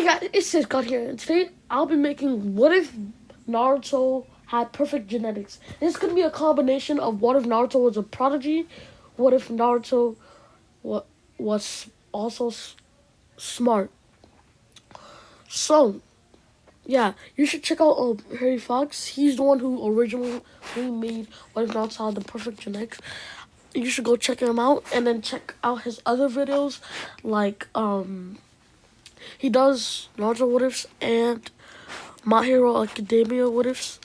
guys, it's just got here, and today I'll be making what if Naruto had perfect genetics. This is gonna be a combination of what if Naruto was a prodigy, what if Naruto wa- was also smart. So yeah, you should check out Harry Fox. He's the one who originally made what if Naruto had the perfect genetics. You should go check him out, and then check out his other videos, like he does Naruto what ifs and My Hero Academia what ifs,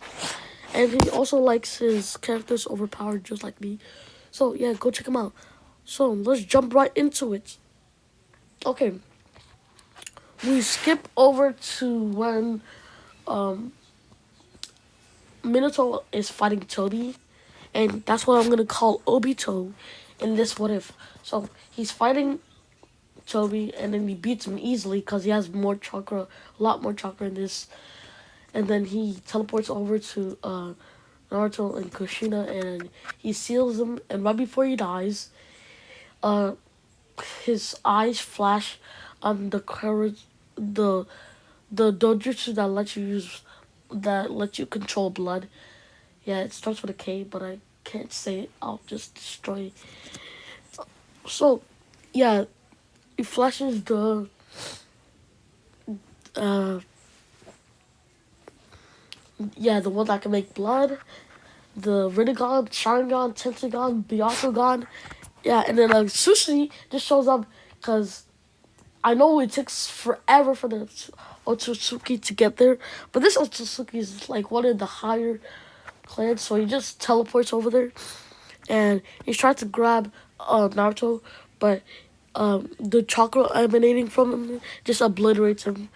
and he also likes his characters overpowered just like me. So yeah, go check him out. So let's jump right into it. Okay, we skip over to when um, Minato is fighting Toby, and that's what I'm gonna call Obito in this what if. So he's fighting Toby, and then he beats him easily because he has more chakra, a lot more chakra in this. And then he teleports over to Naruto and Kushina, and he seals him. And right before he dies, uh, his eyes flash on the courage, the dojutsu that lets you control blood. Yeah, it starts with a K, but I can't say it. I'll just destroy it. So, yeah, it flashes uh, the one that can make blood, the Rinnegan, Sharingan, Tenseigan, Byakugan. Yeah, and then Sushi just shows up because I know it takes forever for the Otsutsuki to get there, but this Otsutsuki is like one of the higher clans, so he just teleports over there, and he's trying to grab Naruto, but the chakra emanating from him just obliterates him.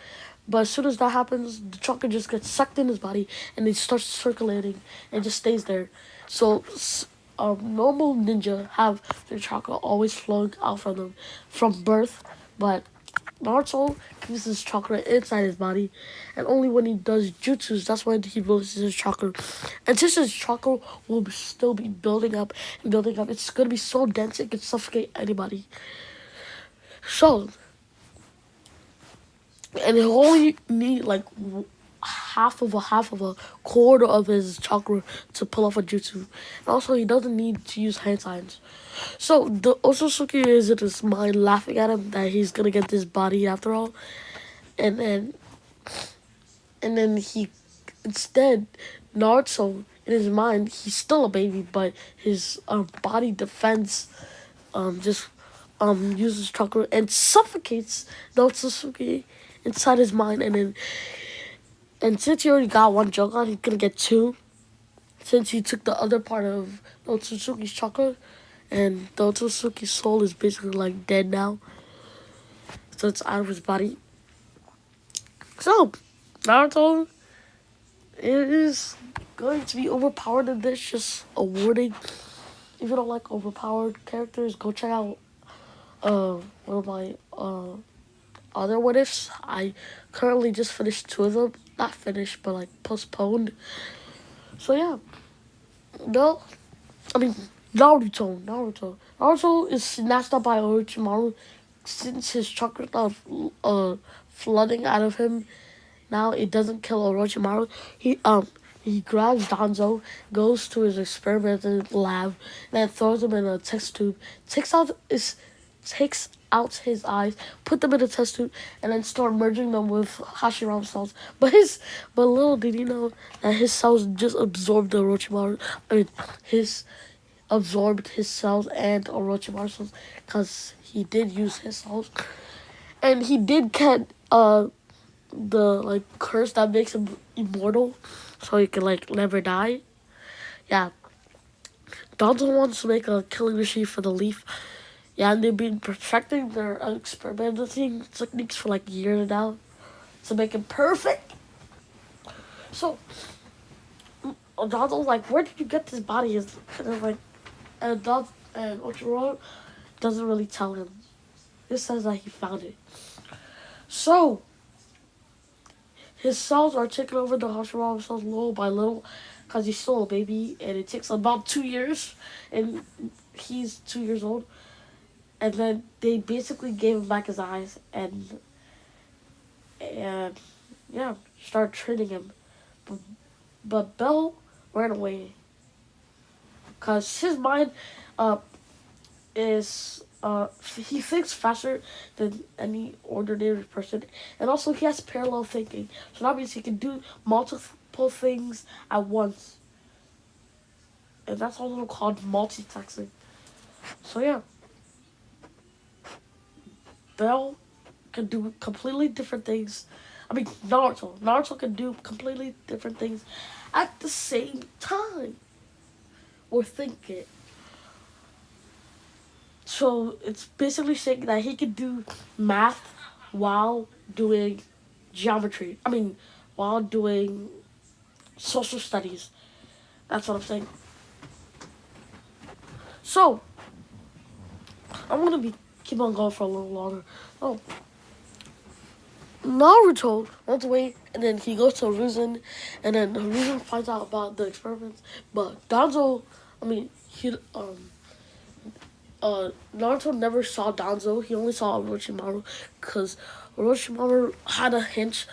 But as soon as that happens, the chakra just gets sucked in his body, and it starts circulating and just stays there. So normal ninja have their chakra always flowing out from them from birth, but Naruto keeps his chakra inside his body, and only when he does jutsus, that's when he releases his chakra. And since his chakra will still be building up and building up, it's gonna be so dense it could suffocate anybody. So, and he'll only need like half of a quarter of his chakra to pull off a jutsu. And also, he doesn't need to use hand signs. So the Otsutsuki is in his mind laughing at him that he's gonna get this body after all, and then he instead Naruto in his mind he's still a baby, but his body defense just uses chakra and suffocates the Otsutsuki inside his mind, and since he already got one Jogan, he's gonna get two. Since he took the other part of the Otsutsuki's chakra, and the Otsutsuki's soul is basically like dead now, so it's out of his body. So Naruto is going to be overpowered in this. Just a warning. If you don't like overpowered characters, go check out one of my other what ifs. I currently just finished two of them. Not finished, but like postponed. So yeah, no, I mean Naruto is snatched up by Orochimaru since his chakra flooding out of him. Now it doesn't kill Orochimaru. He grabs Danzo, goes to his experimental lab, and then throws him in a test tube. Takes out his eyes, put them in a test tube, and then start merging them with Hashirama cells. But little did he know that his cells just absorbed the Orochimaru. I mean, his absorbed his cells and Orochimaru cells because he did use his cells, and he did get the like curse that makes him immortal, so he can like never die. Yeah, Danzo wants to make a killing machine for the leaf. Yeah, and they've been perfecting their experimenting techniques for like years now to make it perfect. So Danzo's like, "Where did you get this body?" And they're like, and Ochiro doesn't really tell him. It says that he found it. So his cells are taking over the Hashirama cells little by little because he's still a baby, and it takes about 2 years, and he's 2 years old. And then they basically gave him back his eyes, and and yeah, started training him. But, but Bell ran away because his mind uh, is he thinks faster than any ordinary person, and also he has parallel thinking. So that means he can do multiple things at once, and that's also called multitasking. So yeah, Bell can do completely different things. I mean, Naruto can do completely different things at the same time, or think it. So it's basically saying that he can do math while doing geometry. I mean, while doing social studies. That's what I'm saying. So I'm gonna be keep on going for a little longer. Oh, Naruto runs away, and then he goes to Hiruzen, and then Hiruzen finds out about the experiments. But Danzo, I mean, Naruto never saw Danzo. He only saw Orochimaru, because Orochimaru had a hint.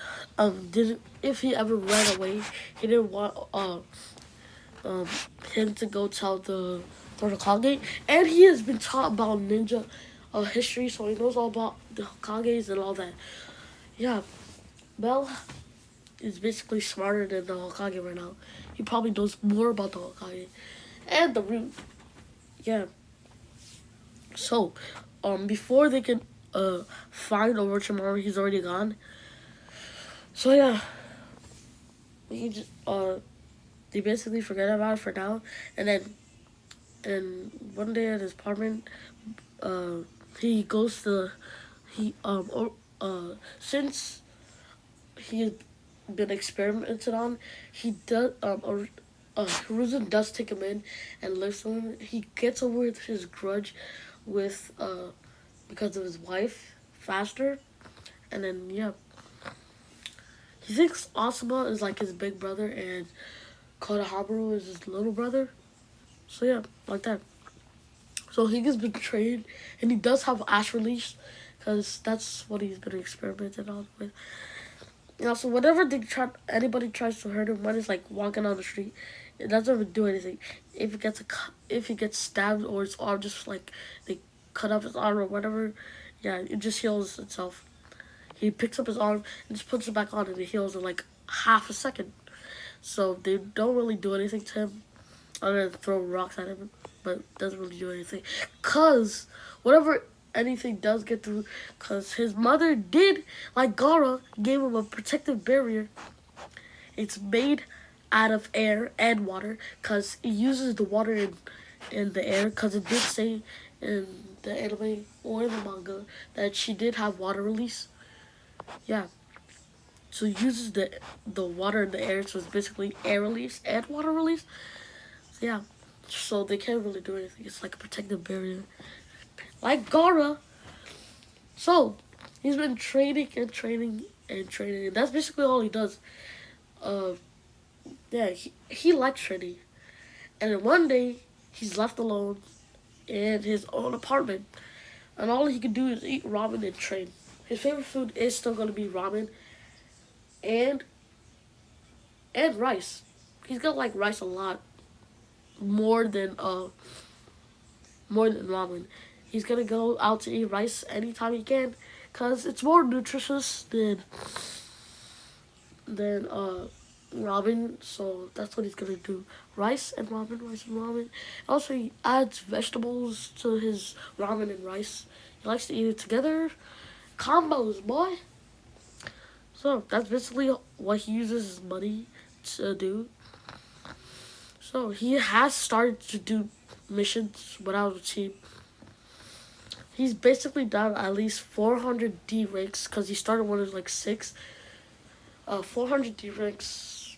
Didn't if he ever ran away, he didn't want um him to go tell the Hokage, and he has been taught about ninja history, so he knows all about the Hokages and all that. Yeah, Bell is basically smarter than the Hokage right now. He probably knows more about the Hokage and the root. Yeah. So, before they can find Orochimaru, he's already gone. So yeah, he just they basically forget about it for now, and then one day at his apartment, uh, he goes to he since he's been experimented on, he does Hiruzen does take him in and lives with him. He gets over his grudge with because of his wife faster, and then yeah, he thinks Asuma is like his big brother and Konohamaru is his little brother. So yeah, like that. So he gets betrayed, and he does have ash release, because that's what he's been experimenting on with. You know, so whenever anybody tries to hurt him, when he's like walking on the street, it doesn't even do anything. If he gets stabbed or his arm just like they cut off his arm or whatever, yeah, it just heals itself. He picks up his arm and just puts it back on, and it heals in like half a second. So they don't really do anything to him other than throw rocks at him, but doesn't really do anything. Cause whatever anything does get through, cause his mother did, like Gara, gave him a protective barrier. It's made out of air and water, cause it uses the water in the air. Cause it did say in the anime or the manga that she did have water release. Yeah. So it uses the water in the air, so it's basically air release and water release. So yeah. So they can't really do anything. It's like a protective barrier. Like Gara. So he's been training and training and training, and that's basically all he does. Uh yeah, he likes training. And then one day he's left alone in his own apartment, and all he can do is eat ramen and train. His favorite food is still gonna be ramen and rice. He's gonna like rice a lot more than ramen. He's gonna go out to eat rice anytime he can, cause it's more nutritious than ramen. So that's what he's gonna do: rice and ramen, rice and ramen. Also, he adds vegetables to his ramen and rice. He likes to eat it together. Combos, boy. So that's basically what he uses his money to do. So he has started to do missions without a team. He's basically done at least 400 D ranks, because he started when he was like 6. 400 D ranks,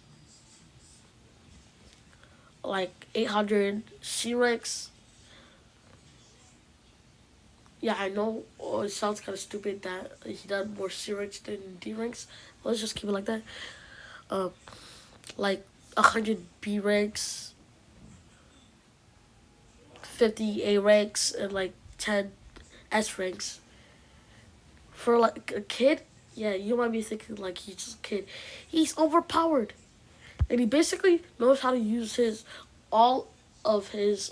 like 800 C ranks. Yeah, I know it sounds kind of stupid that he done more C ranks than D ranks. Let's just keep it like that. Uh, like 100 B ranks, 50 A ranks, and like 10 S ranks. For like a kid, Yeah, you might be thinking like he's just a kid. He's overpowered, and he basically knows how to use his all of his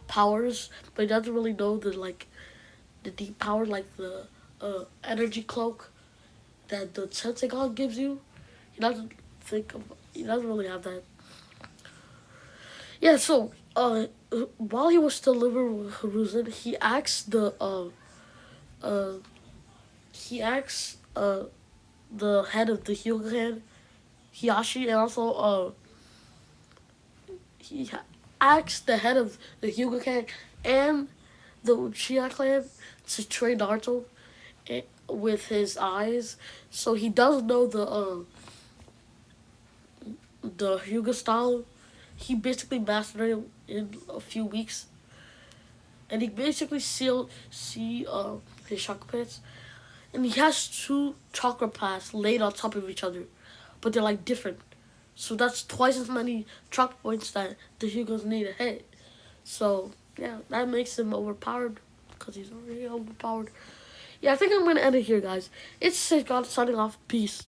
powers, but he doesn't really know the deep power, like the energy cloak that the Tentagon gives you. He doesn't he doesn't really have that. Yeah, so while he was still living with Hiruzen, uh he asked the head of the Hyuga clan, Hiyashi, and also he asked the head of the Hyuga clan and the Uchiha clan to train Naruto with his eyes. So he does know the Hyuga style. He basically mastered it in a few weeks, and he basically see his chakra pits, and he has two chakra paths laid on top of each other, but they're like different. So that's twice as many chakra points that the Hyugas need to hit. So yeah, that makes him overpowered because he's already overpowered. Yeah, I think I'm gonna end it here, guys. It's Sid God signing off. Peace.